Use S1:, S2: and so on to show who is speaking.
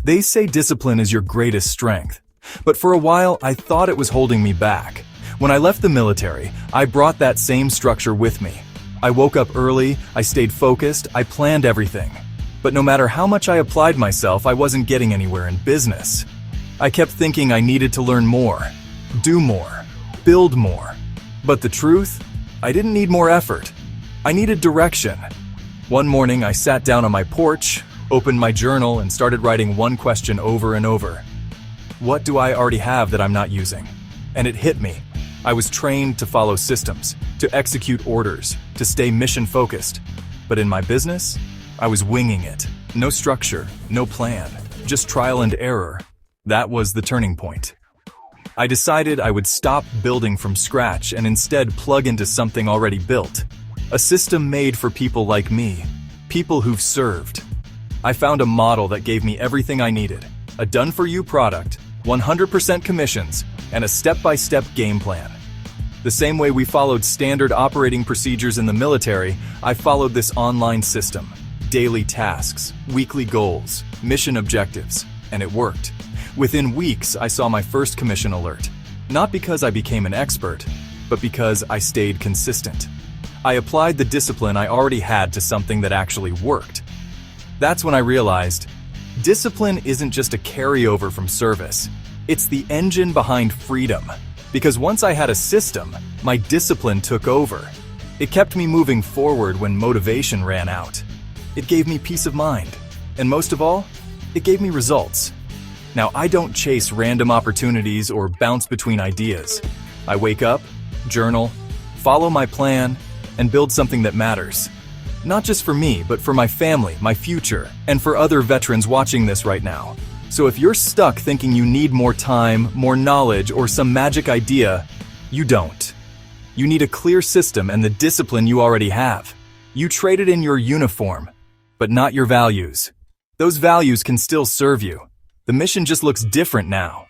S1: They say discipline is your greatest strength. But for a while, I thought it was holding me back. When I left the military, I brought that same structure with me. I woke up early, I stayed focused, I planned everything. But no matter how much I applied myself, I wasn't getting anywhere in business. I kept thinking I needed to learn more, do more, build more. But the truth? I didn't need more effort. I needed direction. One morning, I sat down on my porch, opened my journal, and started writing one question over and over. What do I already have that I'm not using? And it hit me. I was trained to follow systems, to execute orders, to stay mission-focused. But in my business, I was winging it. No structure, no plan, just trial and error. That was the turning point. I decided I would stop building from scratch and instead plug into something already built. A system made for people like me, people who've served. I found a model that gave me everything I needed. A done-for-you product, 100% commissions, and a step-by-step game plan. The same way we followed standard operating procedures in the military, I followed this online system. Daily tasks, weekly goals, mission objectives, and it worked. Within weeks, I saw my first commission alert. Not because I became an expert, but because I stayed consistent. I applied the discipline I already had to something that actually worked. That's when I realized, discipline isn't just a carryover from service. It's the engine behind freedom. Because once I had a system, my discipline took over. It kept me moving forward when motivation ran out. It gave me peace of mind. And most of all, it gave me results. Now, I don't chase random opportunities or bounce between ideas. I wake up, journal, follow my plan, and build something that matters. Not just for me, but for my family, my future, and for other veterans watching this right now. So if you're stuck thinking you need more time, more knowledge, or some magic idea, you don't. You need a clear system and the discipline you already have. You traded in your uniform, but not your values. Those values can still serve you. The mission just looks different now.